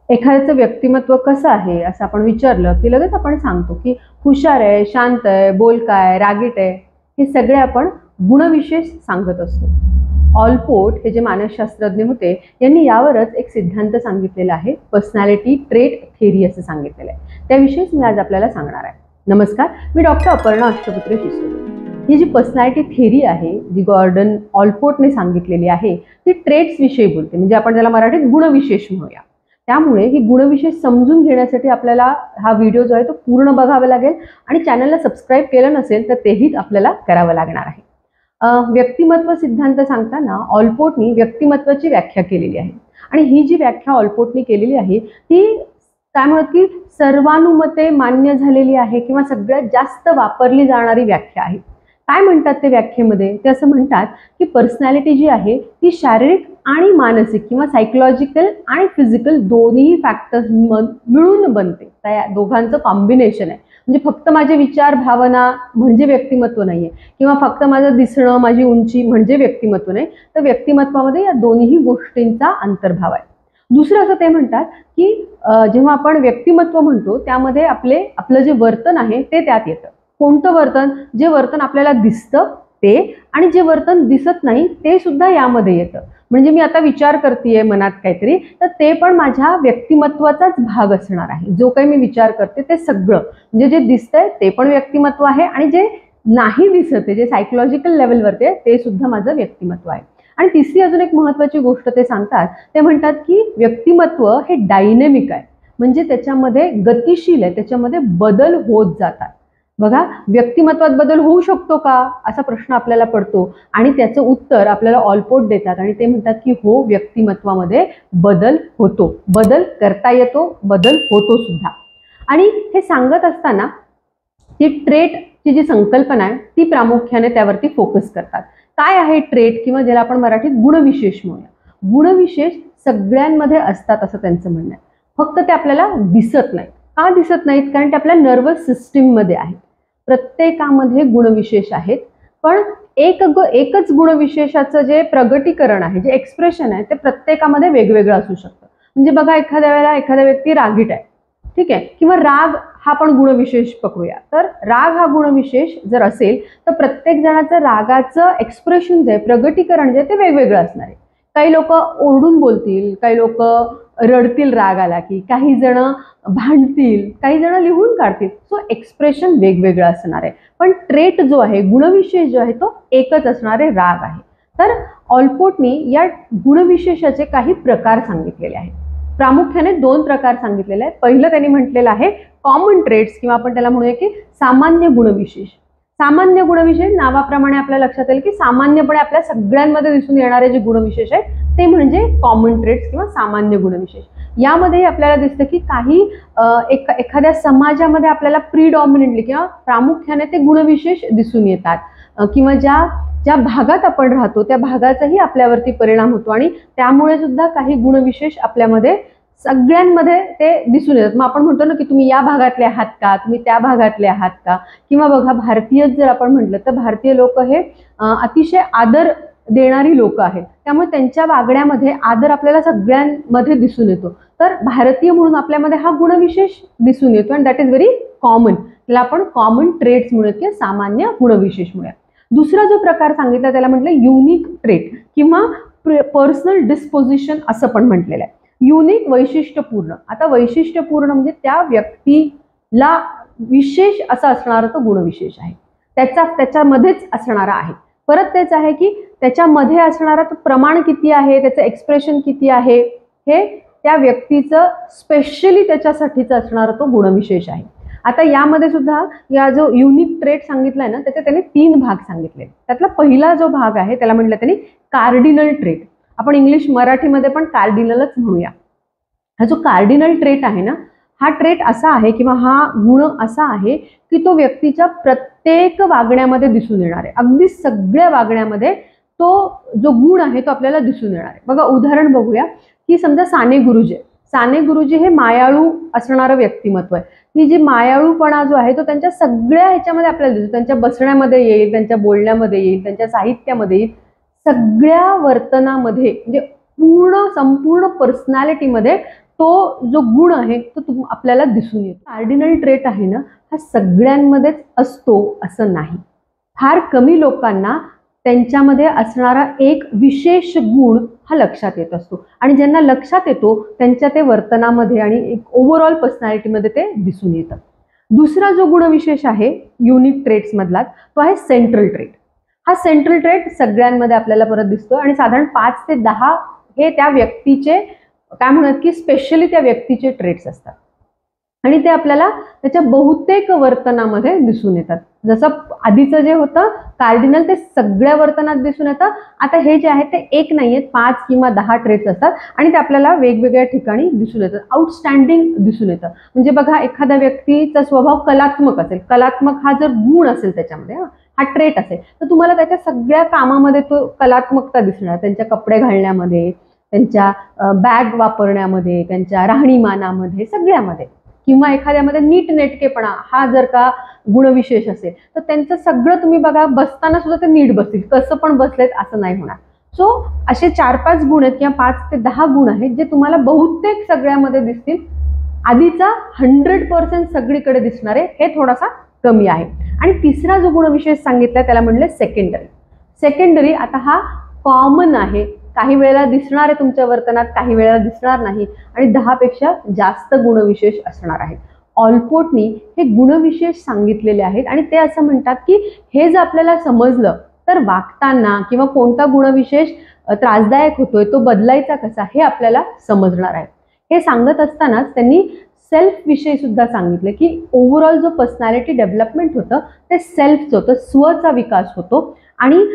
एखाद्याचं व्यक्तिमत्व कसं आहे असं आपण विचारलं की लगेच आपण सांगतो की हुशार आहे, शांत आहे, बोलका, रागीट आहे, हे सगळे आपण गुणविशेष सांगत असतो. ऑलपोर्ट हे जे मानसशास्त्रज्ञ होते यांनी यावरच एक सिद्धांत सांगितलेला आहे, पर्सनॅलिटी ट्रेट थेरी असं सांगितलेलं आहे. त्याविषयीच मी आज आपल्याला सांगणार आहे. नमस्कार, मी डॉक्टर अपर्णा अष्टपुत्र शिसोले. ही जी पर्सनॅलिटी थेरी आहे जी गॉर्डन ऑलपोर्टने सांगितलेली आहे ती ट्रेट्स विषयी बोलते, म्हणजे आपण त्याला मराठीत गुणविशेष म्हणूया. त्यामुळे ही गुणविशेष समजून घेण्यासाठी आपल्याला हा व्हिडिओ जो आहे तो पूर्ण बघावा लागेल आणि चॅनलला सबस्क्राईब केलं नसेल तर तेही आपल्याला करावं लागणार आहे. व्यक्तिमत्व सिद्धांत सांगताना ऑलपोर्टनी व्यक्तिमत्वाची व्याख्या केलेली आहे आणि ही जी व्याख्या ऑलपोर्टनी केलेली आहे ती काय म्हणतात की सर्वानुमते मान्य झालेली आहे किंवा सगळ्यात जास्त वापरली जाणारी व्याख्या आहे. काय म्हणतात ते व्याख्येमध्ये? ते असं म्हणतात की पर्सनॅलिटी जी आहे ती शारीरिक आणि मानसिक किंवा सायकोलॉजिकल आणि फिजिकल दोन्ही फॅक्टर्स मिळून बनते. त्या दोघांचं कॉम्बिनेशन आहे. म्हणजे फक्त माझे विचार भावना म्हणजे व्यक्तिमत्व नाहीये किंवा फक्त माझं दिसणं माझी उंची म्हणजे व्यक्तिमत्व नाही, तर व्यक्तिमत्वामध्ये या दोन्ही गोष्टींचा अंतर्भाव आहे. दुसरं असं ते म्हणतात की जेव्हा आपण व्यक्तिमत्व म्हणतो त्यामध्ये आपलं जे वर्तन आहे ते त्यात येतं. कोणतं वर्तन? जे वर्तन आपल्याला दिसतं ते, आणि जे वर्तन दिसत नाही ते सुद्धा यामध्ये येतं. म्हणजे मी आता विचार करतेय मनात काहीतरी, तर ते पण माझ्या व्यक्तिमत्वाचाच भाग असणार आहे. जो काही मी विचार करते ते सगळं, म्हणजे जे दिसतंय ते पण व्यक्तिमत्व आहे आणि जे नाही दिसत आहे, जे सायकोलॉजिकल लेवलवरती आहे ते सुद्धा माझं व्यक्तिमत्व आहे. आणि तिसरी अजून एक महत्त्वाची गोष्ट ते सांगतात, ते म्हणतात की व्यक्तिमत्व हे डायनेमिक आहे, म्हणजे त्याच्यामध्ये गतिशील आहे, त्याच्यामध्ये बदल होत जातात. बघा, व्यक्तिमत्वात बदल होऊ शकतो का असा प्रश्न आपल्याला पडतो आणि त्याचं उत्तर आपल्याला ऑलपोर्ट देतात आणि ते म्हणतात की हो, व्यक्तिमत्वामध्ये बदल होतो, बदल करता येतो, बदल होतो सुद्धा. आणि हे सांगत असताना ती ट्रेटची जी संकल्पना आहे ती प्रामुख्याने त्यावरती फोकस करतात. काय आहे ट्रेट किंवा ज्याला आपण मराठीत गुणविशेष म्हणूया? गुणविशेष सगळ्यांमध्ये असतात असं त्यांचं म्हणणं आहे, फक्त ते आपल्याला दिसत नाही. का दिसत नाहीत? कारण ते आपल्या नर्वस सिस्टीममध्ये आहेत. प्रत्येकामध्ये गुणविशेष आहेत, पण एकच गुणविशेषाचं जे प्रगटीकरण आहे, जे एक्सप्रेशन आहे ते प्रत्येकामध्ये वेगवेगळं असू शकतं. म्हणजे बघा, एखाद्या वेळेला एखादा व्यक्ती रागीट आहे, ठीक आहे, किंवा राग हा पण गुणविशेष पकडूया, तर राग हा गुणविशेष जर असेल तर प्रत्येक जणाचं रागाचं एक्सप्रेशन जे प्रगटीकरण जे ते वेगवेगळं असणार आहे. काही लोक ओरडून बोलतील, काही लोक रडतील राग आला की, काही जण भांडतील, काही जण लिहून काढतील. सो एक्सप्रेशन वेगवेगळं असणार आहे, पण ट्रेट जो आहे, गुणविशेष जो आहे तो एकच असणारे राग आहे. तर ऑलपोर्टनी या गुणविशेषाचे काही प्रकार सांगितलेले आहेत. प्रामुख्याने 2 प्रकार सांगितलेले आहेत. पहिलं त्यांनी म्हटलेलं आहे कॉमन ट्रेट्स किंवा आपण त्याला म्हणूया की सामान्य गुणविशेष. सामान्य गुणविशेष नावाप्रमाणे आपल्या लक्षात येईल की सामान्यपणे आपल्या सगळ्यांमध्ये दिसून येणारे जे गुणविशेष आहेत ते म्हणजे कॉमन ट्रेट्स किंवा सामान्य गुणविशेष. यामध्ये आपल्याला दिसतं की काही एखाद्या समाजामध्ये आपल्याला प्रीडॉमिनेंटली किंवा प्रामुख्याने ते गुणविशेष दिसून येतात किंवा ज्या भागात आपण राहतो त्या भागाचाही आपल्यावरती परिणाम होतो आणि त्यामुळे सुद्धा काही गुणविशेष आपल्यामध्ये सगळ्यांमध्ये ते दिसून येतात. मग आपण म्हणतो ना की तुम्ही या भागातले आहात का, तुम्ही त्या भागातले आहात का, किंवा बघा, भारतीय जर आपण म्हटलं तर भारतीय लोक हे अतिशय आदर देणारी लोक आहेत, त्यामुळे त्यांच्या वागण्यामध्ये आदर आपल्याला सगळ्यांमध्ये दिसून येतो. तर भारतीय म्हणून आपल्यामध्ये हा गुणविशेष दिसून येतो आणि दॅट इज व्हेरी कॉमन. त्याला आपण कॉमन ट्रेट्स म्हणूयात किंवा सामान्य गुणविशेष म्हणूयात. दुसरा जो प्रकार सांगितला त्याला म्हटलं युनिक ट्रेट किंवा पर्सनल डिस्पोजिशन असं पण म्हटलेलं आहे. युनिक वैशिष्ट्यपूर्ण. आता वैशिष्ट्यपूर्ण म्हणजे त्या व्यक्तीला विशेष असा असणारा तो गुणविशेष आहे, त्याच्यामध्येच असणारा आहे. परत तेच आहे की त्याच्यामध्ये असणारा तो प्रमाण किती आहे, त्याचं एक्सप्रेशन किती आहे, हे त्या व्यक्तीचं स्पेशली त्याच्यासाठीच असणारा तो गुणविशेष आहे. आता यामध्ये सुद्धा या जो युनिक ट्रेट सांगितलाय ना त्याचे त्यांनी 3 भाग सांगितले. त्यातला पहिला जो भाग आहे त्याला म्हटलं त्यांनी कार्डिनल ट्रेट. आपण इंग्लिश मराठीमध्ये पण कार्डिनलच म्हणूया. हा जो कार्डिनल ट्रेट आहे ना, हा ट्रेट असा आहे किंवा हा गुण असा आहे की तो व्यक्तीच्या प्रत्येक वागण्यामध्ये दिसून येणार आहे. अगदी सगळ्या वागण्यामध्ये तो जो गुण आहे तो आपल्याला दिसून येणार आहे. बघा, उदाहरण बघूया की समजा साने गुरुजी हे मायाळू असणारं व्यक्तिमत्व आहे. ही जी मायाळूपणा जो आहे तो त्यांच्या सगळ्या ह्याच्यामध्ये आपल्याला दिसतो. त्यांच्या बसण्यामध्ये येईल, त्यांच्या बोलण्यामध्ये येईल, त्यांच्या साहित्यामध्ये येईल, सगळ्या वर्तनामध्ये, म्हणजे संपूर्ण पर्सनॅलिटीमध्ये तो जो गुण आहे तो आपल्याला दिसून येतो. कार्डिनल ट्रेट आहे ना, हा सगळ्यांमध्येच असतो असं नाही. फार कमी लोकांना त्यांच्यामध्ये असणारा एक विशेष गुण हा लक्षात येत असतो आणि ज्यांना लक्षात येतो त्यांच्या ते वर्तनामध्ये आणि एक ओव्हरऑल पर्सनॅलिटीमध्ये ते दिसून येतं. दुसरा जो गुणविशेष आहे युनिक ट्रेट्स मधला तो आहे सेंट्रल ट्रेट. हा सेंट्रल ट्रेट सगळ्यांमध्ये आपल्याला परत दिसतो आणि साधारण 5 ते 10 हे त्या व्यक्तीचे काय म्हणतात की स्पेशली त्या व्यक्तीचे ट्रेट्स असतात आणि ते आपल्याला त्याच्या बहुतेक वर्तनामध्ये दिसून येतात. जसं आधीचं जे होतं कार्डिनल ते सगळ्या वर्तनात दिसून येतं, आता हे जे आहे ते एक नाही आहेत, 5 किंवा 10 ट्रेट्स असतात आणि ते आपल्याला वेगवेगळ्या ठिकाणी दिसून येतात. आउटस्टँडिंग दिसून येतं. म्हणजे बघा, एखाद्या व्यक्तीचा स्वभाव कलात्मक असेल, कलात्मक हा जर गुण असेल त्याच्यामध्ये, हा ट्रेट असेल, तर तुम्हाला त्याच्या सगळ्या कामामध्ये तो कलात्मकता दिसणार. त्यांच्या कपडे घालण्यामध्ये, त्यांच्या बॅग वापरण्यामध्ये, त्यांच्या राहणीमानामध्ये, सगळ्यामध्ये. किंवा एखाद्यामध्ये नीटनेटकेपणा हा जर का गुणविशेष असेल तर त्यांचं सगळं तुम्ही बघा, बसताना सुद्धा ते नीट बसतील, कसं पण बसलेत असं नाही होणार. सो असे 4-5 गुण आहेत किंवा 5 ते 10 गुण आहेत जे तुम्हाला बहुतेक सगळ्यामध्ये दिसतील. आधीचा 100% सगळीकडे दिसणारे हे थोडासा कमी आहे. आणि तिसरा जो गुणविशेष सांगितला त्याला म्हणले सेकंडरी. सेकंडरी आता हा कॉमन आहे, काही वेळेला दिसणार आहे तुमच्या वर्तनात, काही वेळेला दिसणार नाही आणि 10 पेक्षा जास्त गुणविशेष असणार आहेत. ऑलपोर्टनी हे गुणविशेष सांगितलेले आहेत आणि ते असं म्हणतात की हे जर आपल्याला समजलं तर वागताना किंवा कोणता गुणविशेष त्रासदायक होतोय तो बदलायचा कसा हे आपल्याला समजणार आहे. हे सांगत असतानाच त्यांनी सेल्फ विषयी सुद्धा सांगितले की ओव्हरऑल जो पर्सनॅलिटी डेव्हलपमेंट होतं ते सेल्फचं होतं, स्वचा विकास होतो. आणि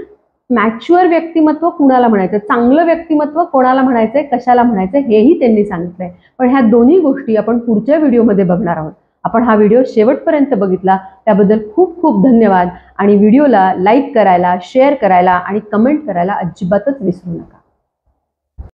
मॅच्युअर व्यक्तिमत्व कुणाला म्हणायचं, चांगलं व्यक्तिमत्व कोणाला म्हणायचंय, कशाला म्हणायचंय हेही त्यांनी सांगितलंय. पण ह्या दोन्ही गोष्टी आपण पुढच्या व्हिडिओमध्ये बघणार आहोत. आपण हा व्हिडिओ शेवटपर्यंत बघितला त्याबद्दल खूप खूप धन्यवाद आणि व्हिडिओला लाईक करायला, शेअर करायला आणि कमेंट करायला अजिबातच विसरू नका.